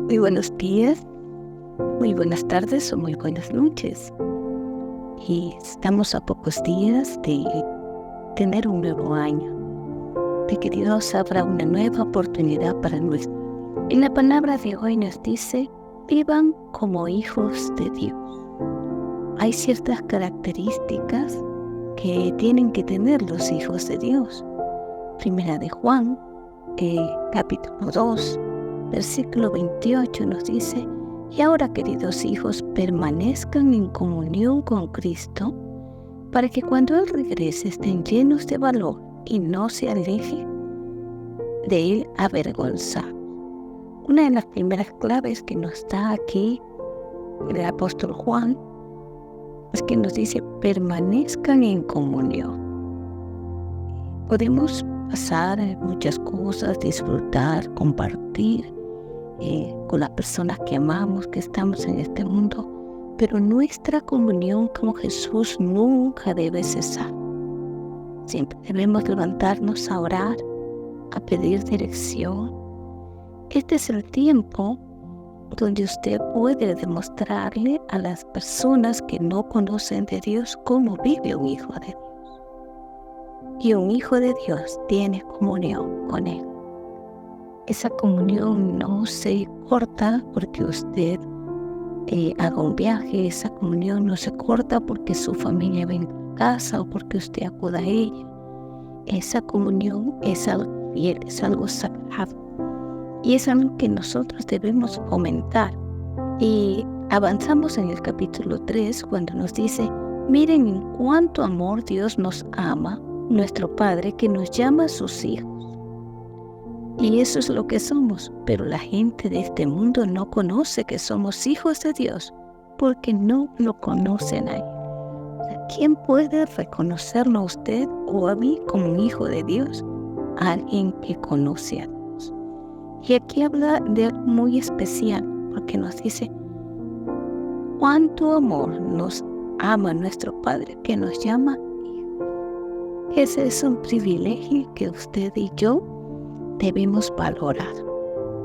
Muy buenos días, muy buenas tardes o muy buenas noches. Y estamos a pocos días de tener un nuevo año, de que Dios abra una nueva oportunidad para nuestro. En la palabra de hoy nos dice, vivan como hijos de Dios. Hay ciertas características que tienen que tener los hijos de Dios. Primera de Juan, capítulo 2, versículo 28 nos dice, y ahora, queridos hijos, permanezcan en comunión con Cristo, para que cuando Él regrese estén llenos de valor y no se alejen de Él avergonzados. Una de las primeras claves que nos da aquí el apóstol Juan es que nos dice, permanezcan en comunión. Podemos pasar muchas cosas, disfrutar, compartir con las personas que amamos, que estamos en este mundo, pero nuestra comunión con Jesús nunca debe cesar. Siempre debemos levantarnos a orar, a pedir dirección. Este es el tiempo donde usted puede demostrarle a las personas que no conocen de Dios cómo vive un hijo de Dios. Y un hijo de Dios tiene comunión con Él. Esa comunión no se corta porque usted haga un viaje, esa comunión no se corta porque su familia venga a casa o porque usted acuda a ella. Esa comunión es algo fiel, es algo sagrado y es algo que nosotros debemos fomentar. Y avanzamos en el capítulo 3 cuando nos dice, miren en cuánto amor Dios nos ama, nuestro Padre, que nos llama a sus hijos. Y eso es lo que somos, pero la gente de este mundo no conoce que somos hijos de Dios, porque no lo conocen a Él. O sea, ¿quién puede reconocerlo a usted o a mí como un hijo de Dios? Alguien que conoce a Dios. Y aquí habla de algo muy especial, porque nos dice, cuánto amor nos ama nuestro Padre, que nos llama hijos. Ese es un privilegio que usted y yo debemos valorar,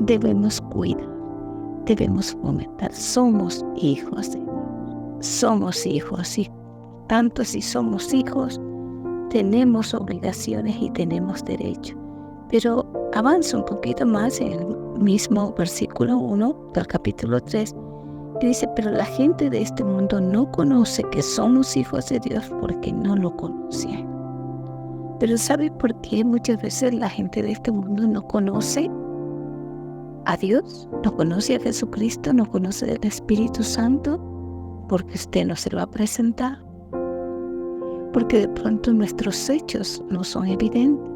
debemos cuidar, debemos fomentar. Somos hijos de Dios, somos hijos y tanto si somos hijos, tenemos obligaciones y tenemos derecho. Pero avanza un poquito más en el mismo versículo 1 del capítulo 3, que dice, pero la gente de este mundo no conoce que somos hijos de Dios porque no lo conocen. Pero ¿sabe por qué muchas veces la gente de este mundo no conoce a Dios? No conoce a Jesucristo, no conoce al Espíritu Santo, porque usted no se lo va a presentar. Porque de pronto nuestros hechos no son evidentes,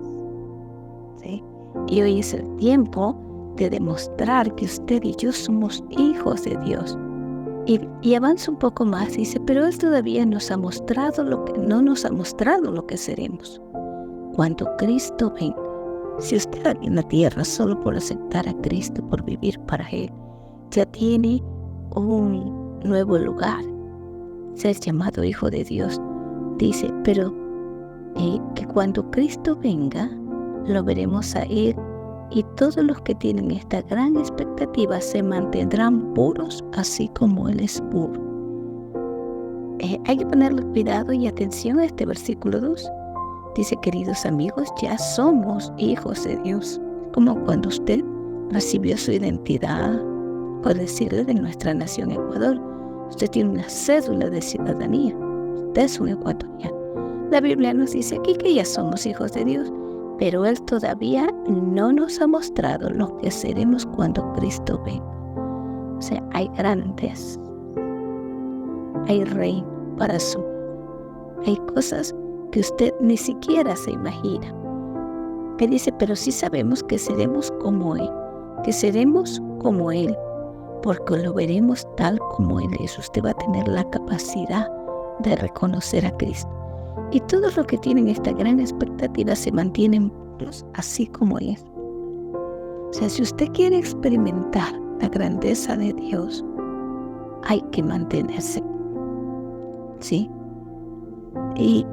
¿sí? Y hoy es el tiempo de demostrar que usted y yo somos hijos de Dios. Y avanza un poco más, dice, pero Él todavía no nos ha mostrado lo que seremos cuando Cristo venga. Si usted aquí en la tierra solo por aceptar a Cristo, por vivir para Él, ya tiene un nuevo lugar, ser llamado hijo de Dios. Dice, pero que cuando Cristo venga, lo veremos a Él y todos los que tienen esta gran expectativa se mantendrán puros así como Él es puro. Hay que ponerle cuidado y atención a este versículo 2. Dice, queridos amigos, ya somos hijos de Dios. Como cuando usted recibió su identidad, por decirlo, de nuestra nación Ecuador. Usted tiene una cédula de ciudadanía. Usted es un ecuatoriano. La Biblia nos dice aquí que ya somos hijos de Dios, pero Él todavía no nos ha mostrado lo que seremos cuando Cristo venga. O sea, hay grandes, hay reino para su vida. Hay cosas que usted ni siquiera se imagina. Que dice, pero sí sabemos que seremos como Él, porque lo veremos tal como Él es. Usted va a tener la capacidad de reconocer a Cristo. Y todos los que tienen esta gran expectativa se mantienen puros así como Él es. O sea, si usted quiere experimentar la grandeza de Dios, hay que mantenerse, ¿sí? Y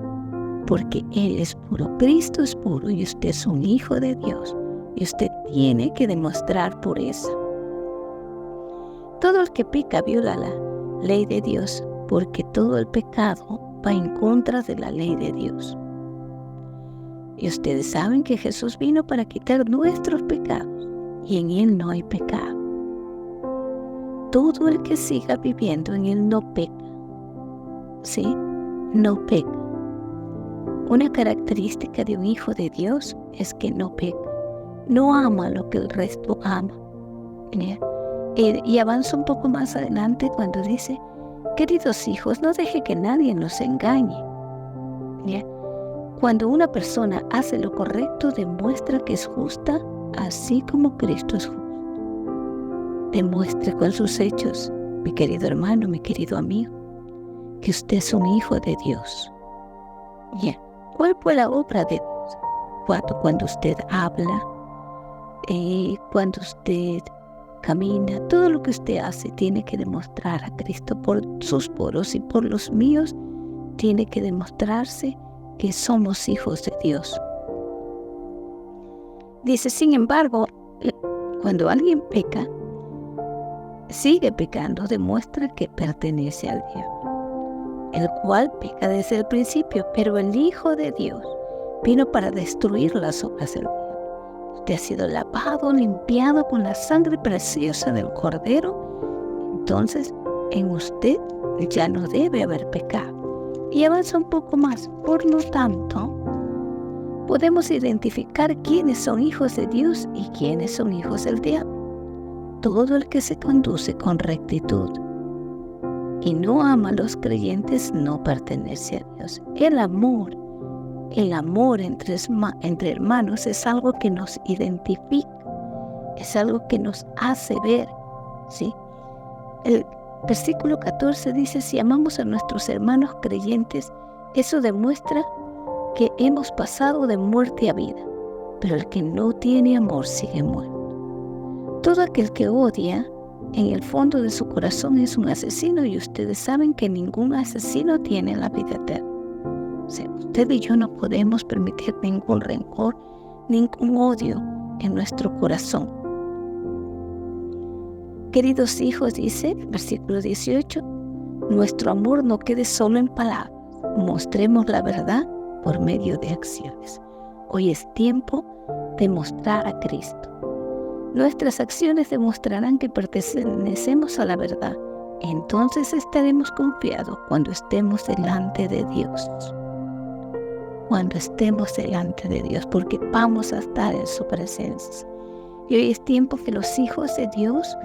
porque Él es puro, Cristo es puro y usted es un hijo de Dios y usted tiene que demostrar pureza. Todo el que peca viola la ley de Dios, porque todo el pecado va en contra de la ley de Dios. Y ustedes saben que Jesús vino para quitar nuestros pecados, y en Él no hay pecado. Todo el que siga viviendo en Él no peca. ¿Sí? No peca. Una característica de un hijo de Dios es que no peca. No ama lo que el resto ama. Y avanza un poco más adelante cuando dice: queridos hijos, no deje que nadie nos engañe. Cuando una persona hace lo correcto, demuestra que es justa, así como Cristo es justo. Demuestre con sus hechos, mi querido hermano, mi querido amigo, que usted es un hijo de Dios. ¿Cuál fue la obra de Dios? Cuando usted habla, cuando usted camina, todo lo que usted hace tiene que demostrar a Cristo por sus poros y por los míos. Tiene que demostrarse que somos hijos de Dios. Dice, sin embargo, cuando alguien peca, sigue pecando, demuestra que pertenece al diablo, el cual peca desde el principio, pero el Hijo de Dios vino para destruir las obras del diablo. Usted ha sido lavado, limpiado con la sangre preciosa del Cordero, entonces en usted ya no debe haber pecado. Y avanza un poco más. Por lo tanto, podemos identificar quiénes son hijos de Dios y quiénes son hijos del diablo. Todo el que se conduce con rectitud y no ama a los creyentes no pertenece a Dios. El amor entre hermanos es algo que nos identifica, es algo que nos hace ver, ¿sí? El versículo 14 dice, si amamos a nuestros hermanos creyentes, eso demuestra que hemos pasado de muerte a vida, pero el que no tiene amor sigue muerto. Todo aquel que odia, en el fondo de su corazón es un asesino, y ustedes saben que ningún asesino tiene la vida eterna. O sea, usted y yo no podemos permitir ningún rencor, ningún odio en nuestro corazón. Queridos hijos, dice, versículo 18, nuestro amor no quede solo en palabras, mostremos la verdad por medio de acciones. Hoy es tiempo de mostrar a Cristo. Nuestras acciones demostrarán que pertenecemos a la verdad. Entonces estaremos confiados cuando estemos delante de Dios. Cuando estemos delante de Dios, porque vamos a estar en su presencia. Y hoy es tiempo que los hijos de Dios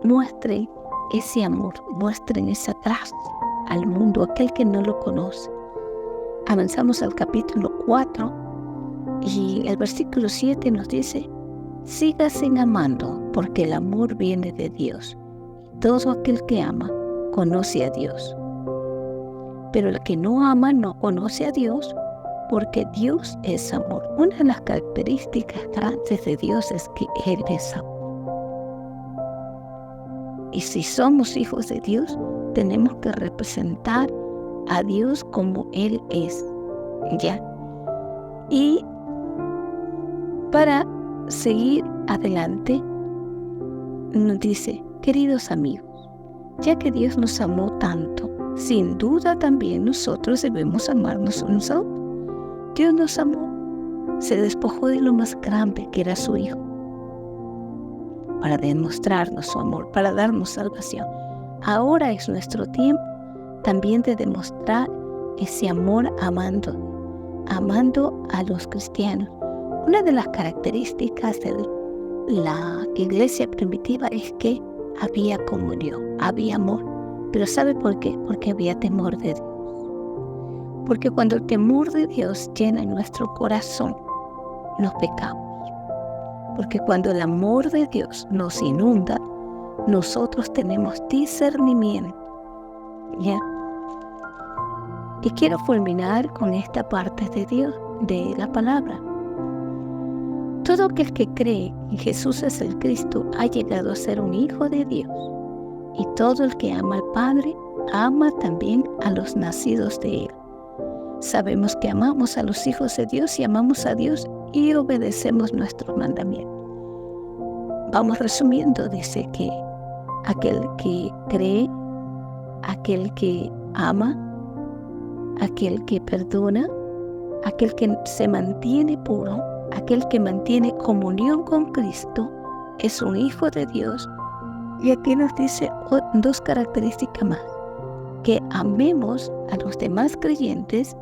muestren ese amor, muestren esa gracia al mundo, aquel que no lo conoce. Avanzamos al capítulo 4 y el versículo 7 nos dice, sígase amando, porque el amor viene de Dios. Todo aquel que ama conoce a Dios. Pero el que no ama no conoce a Dios, porque Dios es amor. Una de las características grandes de Dios es que Él es amor. Y si somos hijos de Dios, tenemos que representar a Dios como Él es. ¿Ya? Y para seguir adelante, nos dice, queridos amigos, ya que Dios nos amó tanto, sin duda también nosotros debemos amarnos unos a otros. Dios nos amó, se despojó de lo más grande que era su Hijo, para demostrarnos su amor, para darnos salvación. Ahora es nuestro tiempo también de demostrar ese amor amando a los cristianos. Una de las características de la iglesia primitiva es que había comunión, había amor. Pero ¿sabe por qué? Porque había temor de Dios. Porque cuando el temor de Dios llena nuestro corazón, no pecamos. Porque cuando el amor de Dios nos inunda, nosotros tenemos discernimiento. ¿Ya? Y quiero culminar con esta parte de Dios, de la palabra. Todo aquel que cree que Jesús es el Cristo ha llegado a ser un hijo de Dios. Y todo el que ama al Padre, ama también a los nacidos de Él. Sabemos que amamos a los hijos de Dios y amamos a Dios y obedecemos nuestros mandamientos. Vamos resumiendo, dice que aquel que cree, aquel que ama, aquel que perdona, aquel que se mantiene puro, aquel que mantiene comunión con Cristo, es un hijo de Dios. Y aquí nos dice dos características más: que amemos a los demás creyentes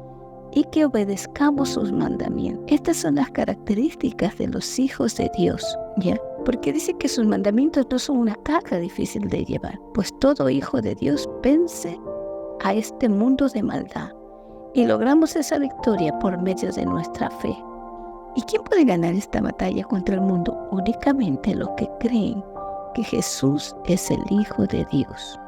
y que obedezcamos sus mandamientos. Estas son las características de los hijos de Dios, ¿ya? Porque dice que sus mandamientos no son una carga difícil de llevar, pues todo hijo de Dios vence a este mundo de maldad y logramos esa victoria por medio de nuestra fe. ¿Y quién puede ganar esta batalla contra el mundo? Únicamente los que creen que Jesús es el Hijo de Dios.